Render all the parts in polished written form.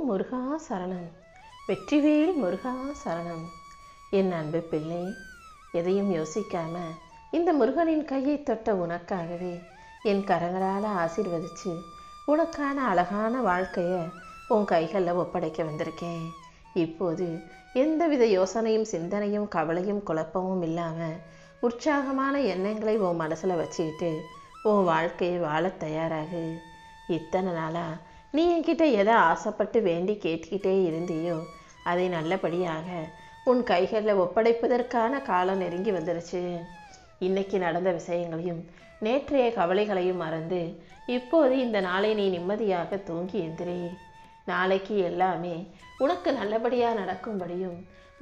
முருகா சரணம். வெற்றிவேல் முருகா சரணம். என் அன்பு பிள்ளை, எதையும் யோசிக்காம இந்த முருகனின் கையை தொட்ட உனக்காகவே என் கரங்களால் ஆசீர்வதிச்சு உனக்கான அழகான வாழ்க்கையை உன் கைகளில் ஒப்படைக்க வந்திருக்கேன். இப்போது எந்தவித யோசனையும் சிந்தனையும் கவலையும் குழப்பமும் இல்லாமல் உற்சாகமான எண்ணங்களை உன் மனசில் வச்சுக்கிட்டு உன் வாழ்க்கையை வாழ தயாராகு. இத்தனை நாளாக நீ என்கிட்ட எதை ஆசைப்பட்டு வேண்டி கேட்டுக்கிட்டே இருந்தியோ அதை நல்லபடியாக உன் கைகளில் ஒப்படைப்பதற்கான காலம் நெருங்கி வந்துருச்சு. இன்னைக்கு நடந்த விஷயங்களையும் நேற்றைய கவலைகளையும் மறந்து இப்போது இந்த நாளை நீ நிம்மதியாக தூங்கி எந்திரி. நாளைக்கு எல்லாமே உனக்கு நல்லபடியாக நடக்கும்படியும்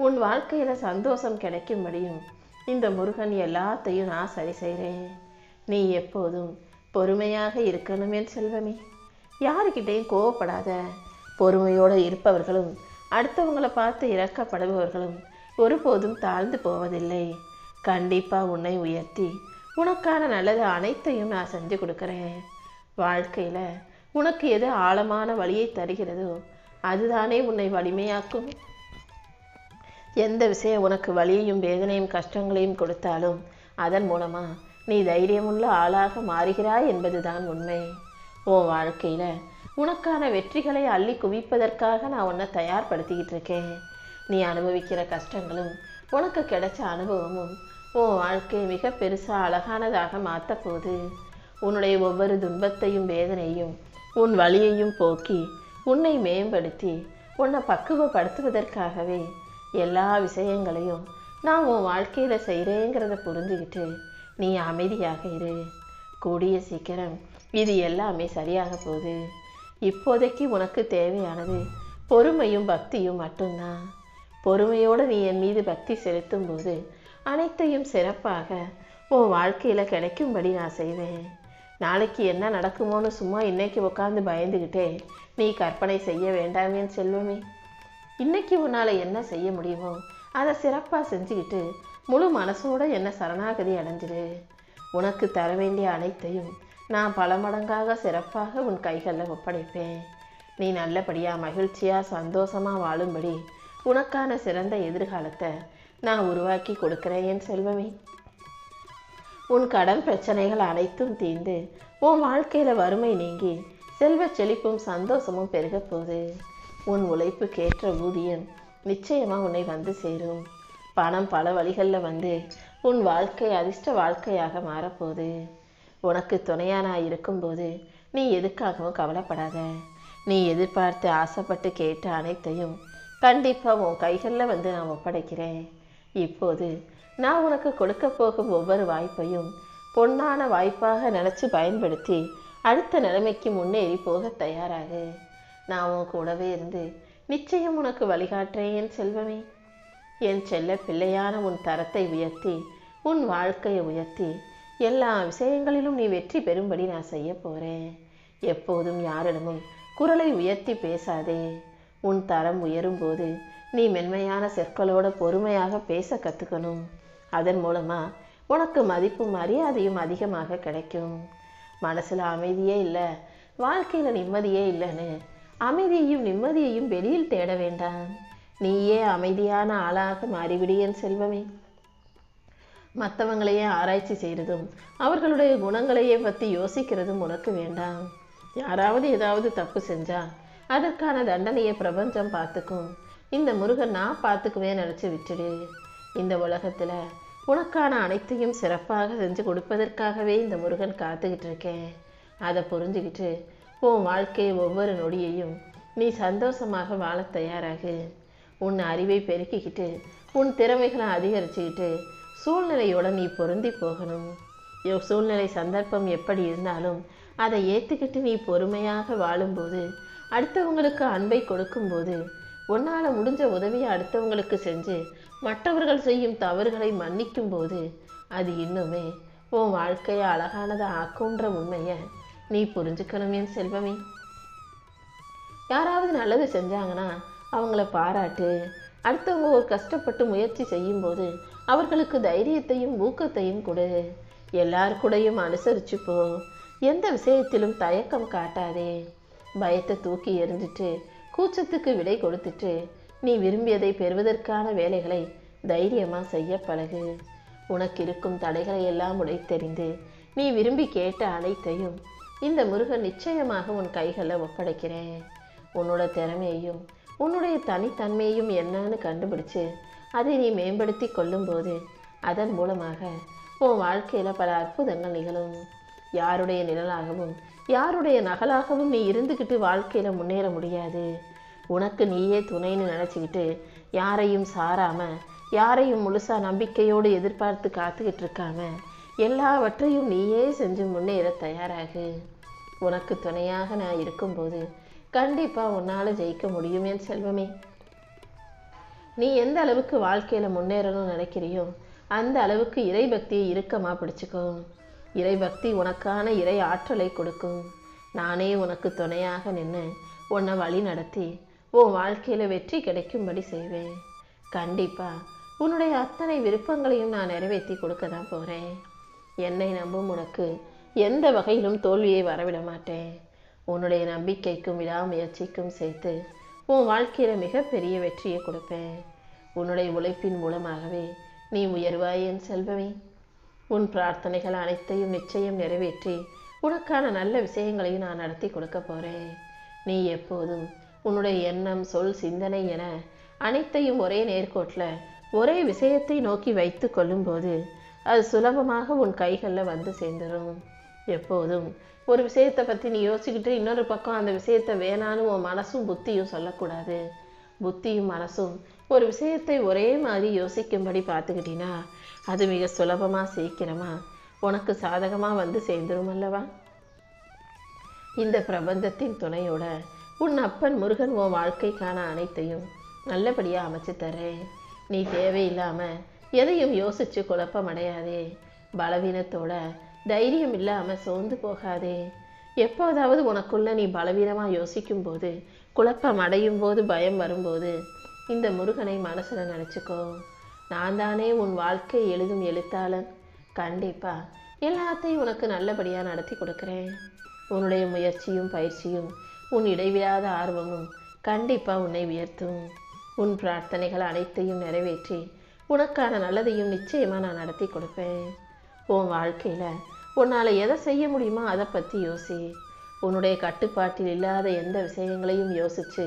உன் வாழ்க்கையில் சந்தோஷம் கிடைக்கும்படியும் இந்த முருகன் எல்லாத்தையும் நான் சரி செய்கிறேன். நீ எப்போதும் பொறுமையாக இருக்கணும் என் செல்வமே. யாருக்கிட்டையும் கோவப்படாத. பொறுமையோடு இருப்பவர்களும் அடுத்தவங்களை பார்த்து இறக்கப்படுபவர்களும் ஒருபோதும் தாழ்ந்து போவதில்லை. கண்டிப்பாக உன்னை உயர்த்தி உனக்கான நல்லது அனைத்தையும் நான் செஞ்சு கொடுக்குறேன். வாழ்க்கையில் உனக்கு எது ஆழமான வழியை தருகிறதோ அதுதானே உன்னை வலிமையாக்கும். எந்த விஷயம் உனக்கு வலியையும் வேதனையும் கஷ்டங்களையும் கொடுத்தாலும் அதன் மூலமாக நீ தைரியமுள்ள ஆளாக மாறுகிறாய் என்பதுதான் உண்மை. உன் வாழ்க்கையில் உனக்கான வெற்றிகளை அள்ளி குவிப்பதற்காக நான் உன்னை தயார்படுத்திக்கிட்டு இருக்கேன். நீ அனுபவிக்கிற கஷ்டங்களும் உனக்கு கிடைச்ச அனுபவமும் உன் வாழ்க்கையை மிக பெருசாக அழகானதாக மாற்ற போகுது. உன்னுடைய ஒவ்வொரு துன்பத்தையும் வேதனையும் உன் வலியையும் போக்கி உன்னை மேம்படுத்தி உன்னை பக்குவப்படுத்துவதற்காகவே எல்லா விஷயங்களையும் நான் உன் வாழ்க்கையில் செய்கிறேங்கிறத புரிஞ்சுக்கிட்டு நீ அமைதியாக இரு. கூடிய சீக்கிரம் இது எல்லாமே சரியாக போகுது. இப்போதைக்கு உனக்கு தேவையானது பொறுமையும் பக்தியும் மட்டும்தான். பொறுமையோடு நீ என் மீது பக்தி செலுத்தும் போது அனைத்தையும் சிறப்பாக உன் வாழ்க்கையில் கிடைக்கும்படி நான் செய்வேன். நாளைக்கு என்ன நடக்குமோன்னு சும்மா இன்னைக்கு உட்காந்து பயந்துக்கிட்டே நீ கற்பனை செய்ய வேண்டாம் என் செல்வமே. இன்னைக்கு உன்னால் என்ன செய்ய முடியுமோ அதை சிறப்பாக செஞ்சுக்கிட்டு முழு மனசோடு என்ன சரணாகதி அடைஞ்சிடு. உனக்கு தர வேண்டிய அனைத்தையும் நான் பல மடங்காக சிறப்பாக உன் கைகளில் ஒப்படைப்பேன். நீ நல்லபடியாக மகிழ்ச்சியாக சந்தோஷமாக வாழும்படி உனக்கான சிறந்த எதிர்காலத்தை நான் உருவாக்கி கொடுக்குறேன் என் செல்வமே. உன் கடன் பிரச்சனைகள் அனைத்தும் தீர்ந்து உன் வாழ்க்கையில் வறுமை நீங்கி செல்வ செழிப்பும் சந்தோஷமும் பெருக போகுது. உன் உழைப்புக்கேற்ற ஊதியம் நிச்சயமாக உன்னை வந்து சேரும். பணம் பல வழிகளில் வந்து உன் வாழ்க்கை அதிர்ஷ்ட வாழ்க்கையாக மாறப்போகுது. உனக்கு துணையாக நான் இருக்கும்போது நீ எதுக்காகவும் கவலைப்படாத. நீ எதிர்பார்த்து ஆசைப்பட்டு கேட்ட அனைத்தையும் கண்டிப்பாக உன் கைகளில் வந்து நான் ஒப்படைக்கிறேன். இப்போது நான் உனக்கு கொடுக்க போகும் ஒவ்வொரு வாய்ப்பையும் பொன்னான வாய்ப்பாக நினச்சி பயன்படுத்தி அடுத்த நிலைமைக்கு முன்னேறி போக தயாராகு. நான் உன் கூடவே இருந்து நிச்சயம் உனக்கு வழிகாட்டுறேன் என் செல்வமே. என் செல்ல பிள்ளையான உன் தரத்தை உயர்த்தி உன் வாழ்க்கையை உயர்த்தி எல்லா விஷயங்களிலும் நீ வெற்றி பெறும்படி நான் செய்ய போகிறேன். எப்போதும் யாரிடமும் குரலை உயர்த்தி பேசாதே. உன் தரம் உயரும்போது நீ மென்மையான சொற்களோட பொறுமையாக பேச கற்றுக்கணும். அதன் மூலமாக உனக்கு மதிப்பும் மரியாதையும் அதிகமாக கிடைக்கும். மனசில் அமைதியே இல்லை, வாழ்க்கையில் நிம்மதியே இல்லைன்னு அமைதியையும் நிம்மதியையும் வெளியில் தேட வேண்டாம். நீயே அமைதியான ஆளாக மாறிவிடு என் செல்வமே. மற்றவங்களையே ஆராய்ச்சி செய்கிறதும் அவர்களுடைய குணங்களையே பற்றி யோசிக்கிறதும் உனக்கு வேண்டாம். யாராவது ஏதாவது தப்பு செஞ்சால் அதற்கான தண்டனையை பிரபஞ்சம் பார்த்துக்கும். இந்த முருகன் நான் பார்த்துக்குவேன் நினச்சி விட்டுடு. இந்த உலகத்தில் உனக்கான அனைத்தையும் சிறப்பாக செஞ்சு கொடுப்பதற்காகவே இந்த முருகன் காத்துக்கிட்டு இருக்கேன். அதை புரிஞ்சுக்கிட்டு உன் வாழ்க்கையை ஒவ்வொரு நொடியையும் நீ சந்தோஷமாக வாழ தயாராகு. உன் அறிவை பெருக்கிக்கிட்டு உன் திறமைகளை அதிகரிச்சுக்கிட்டு சூழ்நிலையோடு நீ பொருந்தி போகணும். சூழ்நிலை சந்தர்ப்பம் எப்படி இருந்தாலும் அதை ஏற்றுக்கிட்டு நீ பொறுமையாக வாழும்போது அடுத்தவங்களுக்கு அன்பை கொடுக்கும்போது உன்னால் முடிஞ்ச உதவியை அடுத்தவங்களுக்கு செஞ்சு மற்றவர்கள் செய்யும் தவறுகளை மன்னிக்கும் போது அது இன்னுமே உன் வாழ்க்கையை அழகானதை ஆக்குன்ற உண்மையை நீ புரிஞ்சுக்கணும் என் செல்வமே. யாராவது நல்லது செஞ்சாங்கன்னா அவங்கள பாராட்டு. அடுத்தவங்க ஒரு கஷ்டப்பட்டு முயற்சி செய்யும்போது அவர்களுக்கு தைரியத்தையும் ஊக்கத்தையும் கொடு. எல்லாருக்கூடையும் அனுசரிச்சு போ. எந்த விஷயத்திலும் தயக்கம் காட்டாதே. பயத்தை தூக்கி எறிஞ்சிட்டு கூச்சத்துக்கு விடை கொடுத்துட்டு நீ விரும்பியதை பெறுவதற்கான வேலைகளை தைரியமா செய்ய பழகு. உனக்கு இருக்கும் தடைகளை எல்லாம் உடைத்தெறிந்து நீ விரும்பி கேட்ட அனைத்தையும் இந்த முருகன் நிச்சயமாக உன் கைகளில் ஒப்படைக்கிறேன். உன்னோட திறமையையும் உன்னுடைய தனித்தன்மையையும் என்னன்னு கண்டுபிடிச்சு அதை நீ மேம்படுத்தி கொள்ளும்போது அதன் மூலமாக உன் வாழ்க்கையில் பல அற்புதங்கள் நிகழும். யாருடைய நிழலாகவும் யாருடைய நகலாகவும் நீ இருந்துக்கிட்டு வாழ்க்கையில் முன்னேற முடியாது. உனக்கு நீயே துணைன்னு நினச்சிக்கிட்டு யாரையும் சாராம யாரையும் முழுசா நம்பிக்கையோடு எதிர்பார்த்து காத்துக்கிட்டு இருக்காம எல்லாவற்றையும் நீயே செஞ்சு முன்னேற தயாராகு. உனக்கு துணையாக நான் இருக்கும்போது கண்டிப்பாக உன்னால் ஜெயிக்க முடியும் என் செல்வமே. நீ எந்த அளவுக்கு வாழ்க்கையில் முன்னேறணும்னு நினைக்கிறியோ அந்த அளவுக்கு இறைபக்தியை இறுக்கமாக பிடிச்சிக்கோ. இறைபக்தி உனக்கான இறை ஆற்றலை கொடுக்கும். நானே உனக்கு துணையாக நின்று உன்னை வழி நடத்தி உன் வாழ்க்கையில் வெற்றி கிடைக்கும்படி செய்வேன். கண்டிப்பாக உன்னுடைய அத்தனை விருப்பங்களையும் நான் நிறைவேற்றி கொடுக்க தான் போகிறேன். என்னை நம்பும் உனக்கு எந்த வகையிலும் தோல்வியை வரவிட மாட்டேன். உன்னுடைய நம்பிக்கைக்கும் விடாமுயற்சிக்கும் சேர்த்து உன் வாழ்க்கையில் மிகப்பெரிய வெற்றியை கொடுப்பேன். உன்னுடைய உழைப்பின் மூலமாகவே நீ உயர்வாய் என் செல்வமே. உன் பிரார்த்தனைகள் அனைத்தையும் நிச்சயம் நிறைவேற்றி உனக்கான நல்ல விஷயங்களையும் நான் நடத்தி கொடுக்க போகிறேன். நீ எப்போதும் உன்னுடைய எண்ணம் சொல் சிந்தனை என அனைத்தையும் ஒரே நேர்கோட்டில் ஒரே விஷயத்தை நோக்கி வைத்து கொள்ளும்போது அது சுலபமாக உன் கைகளில் வந்து சேர்ந்துடும். எப்போதும் ஒரு விஷயத்தை பற்றி நீ யோசிச்சுக்கிட்டு இன்னொரு பக்கம் அந்த விஷயத்தை வேணான்னு உன் மனசும் புத்தியும் சொல்லக்கூடாது. புத்தியும் மனசும் ஒரு விஷயத்தை ஒரே மாதிரி யோசிக்கும்படி பார்த்துக்கிட்டினா அது மிக சுலபமாக சீக்கிரமாக உனக்கு சாதகமாக வந்து சேர்ந்துடும் அல்லவா. இந்த பிரபந்தத்தின் துணையோட உன் அப்பன் முருகன் உன் வாழ்க்கைக்கான அனைத்தையும் நல்லபடியாக அமைச்சு தரேன். நீ தேவையில்லாமல் எதையும் யோசித்து குழப்பமடையாதே. பலவீனத்தோட தைரியம் இல்லாமல் சோர்ந்து போகாதே. எப்போதாவது உனக்குள்ள நீ பலவீனமாக யோசிக்கும் போது குழப்பம் அடையும் போது பயம் வரும்போது இந்த முருகனை மனசில் நினச்சிக்கோ. நான் தானே உன் வாழ்க்கை எழுதும் எழுத்தாளன். கண்டிப்பாக எல்லாத்தையும் உனக்கு நல்லபடியாக நடத்தி கொடுக்குறேன். உன்னுடைய முயற்சியும் பயிற்சியும் உன் இடைவிடாத ஆர்வமும் கண்டிப்பாக உன்னை உயர்த்தும். உன் பிரார்த்தனைகள் அனைத்தையும் நிறைவேற்றி உனக்கான நல்லதையும் நிச்சயமாக நான் நடத்தி கொடுப்பேன். உன் வாழ்க்கையில் உன்னால் எதை செய்ய முடியுமோ அதை பற்றி யோசி. உன்னுடைய கட்டுப்பாட்டில் இல்லாத எந்த விஷயங்களையும் யோசித்து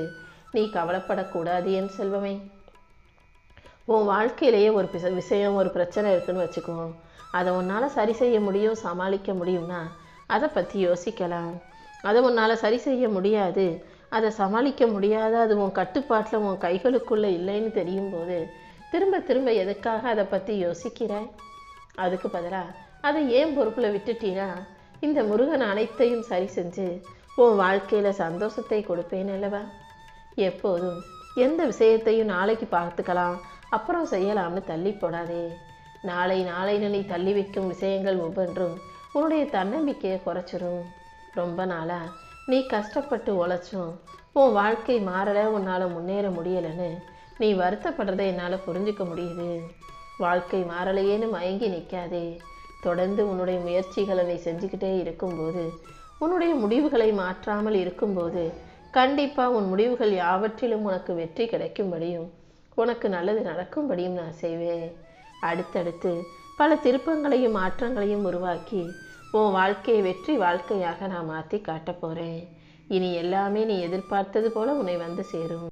நீ கவலைப்படக்கூடாது என் செல்வமே. உன் வாழ்க்கையிலேயே ஒரு விஷயம் ஒரு பிரச்சனை இருக்குன்னு வச்சுக்குவோம். அதை உன்னால் சரி செய்ய முடியும் சமாளிக்க முடியும்னா அதை பற்றி யோசிக்கலாம். அதை உன்னால் சரி செய்ய முடியாது அதை சமாளிக்க முடியாத அது உன் கட்டுப்பாட்டில் உன் கைகளுக்குள்ளே இல்லைன்னு தெரியும் போது திரும்ப திரும்ப எதுக்காக அதை பற்றி யோசிக்கிறாய்? அதுக்கு பதிலாக அதை ஏன் பொறுப்பில் விட்டுட்டீனா இந்த முருகன் அனைத்தையும் சரி செஞ்சு உன் வாழ்க்கையில் சந்தோஷத்தை கொடுப்பேன் அல்லவா. எப்போதும் எந்த விஷயத்தையும் நாளைக்கு பார்த்துக்கலாம் அப்புறம் செய்யலாம்னு தள்ளி போடாதே. நாளைன்னு நீ தள்ளி வைக்கும் விஷயங்கள் ஒவ்வொன்றும் உன்னுடைய தன்னம்பிக்கையை குறைச்சிரும். ரொம்ப நாளாக நீ கஷ்டப்பட்டு உழைச்சும் உன் வாழ்க்கை மாறலை உன்னால் முன்னேற முடியலைன்னு நீ வருத்தப்படுறதை என்னால் புரிஞ்சுக்க முடியுது. வாழ்க்கை மாறலையேன்னு மயங்கி நிற்காதே. தொடர்ந்து உன்னுடைய முயற்சிகளை நீ செஞ்சுக்கிட்டே இருக்கும்போது உன்னுடைய முடிவுகளை மாற்றாமல் இருக்கும்போது கண்டிப்பாக உன் முடிவுகள் யாவற்றிலும் உனக்கு வெற்றி கிடைக்கும்படியும் உனக்கு நல்லது நடக்கும்படியும் நான் செய்வேன். அடுத்தடுத்து பல திருப்பங்களையும் மாற்றங்களையும் உருவாக்கி உன் வாழ்க்கையை வெற்றி வாழ்க்கையாக நான் மாற்றி காட்ட போகிறேன். இனி எல்லாமே நீ எதிர்பார்த்தது போல உன்னை வந்து சேரும்.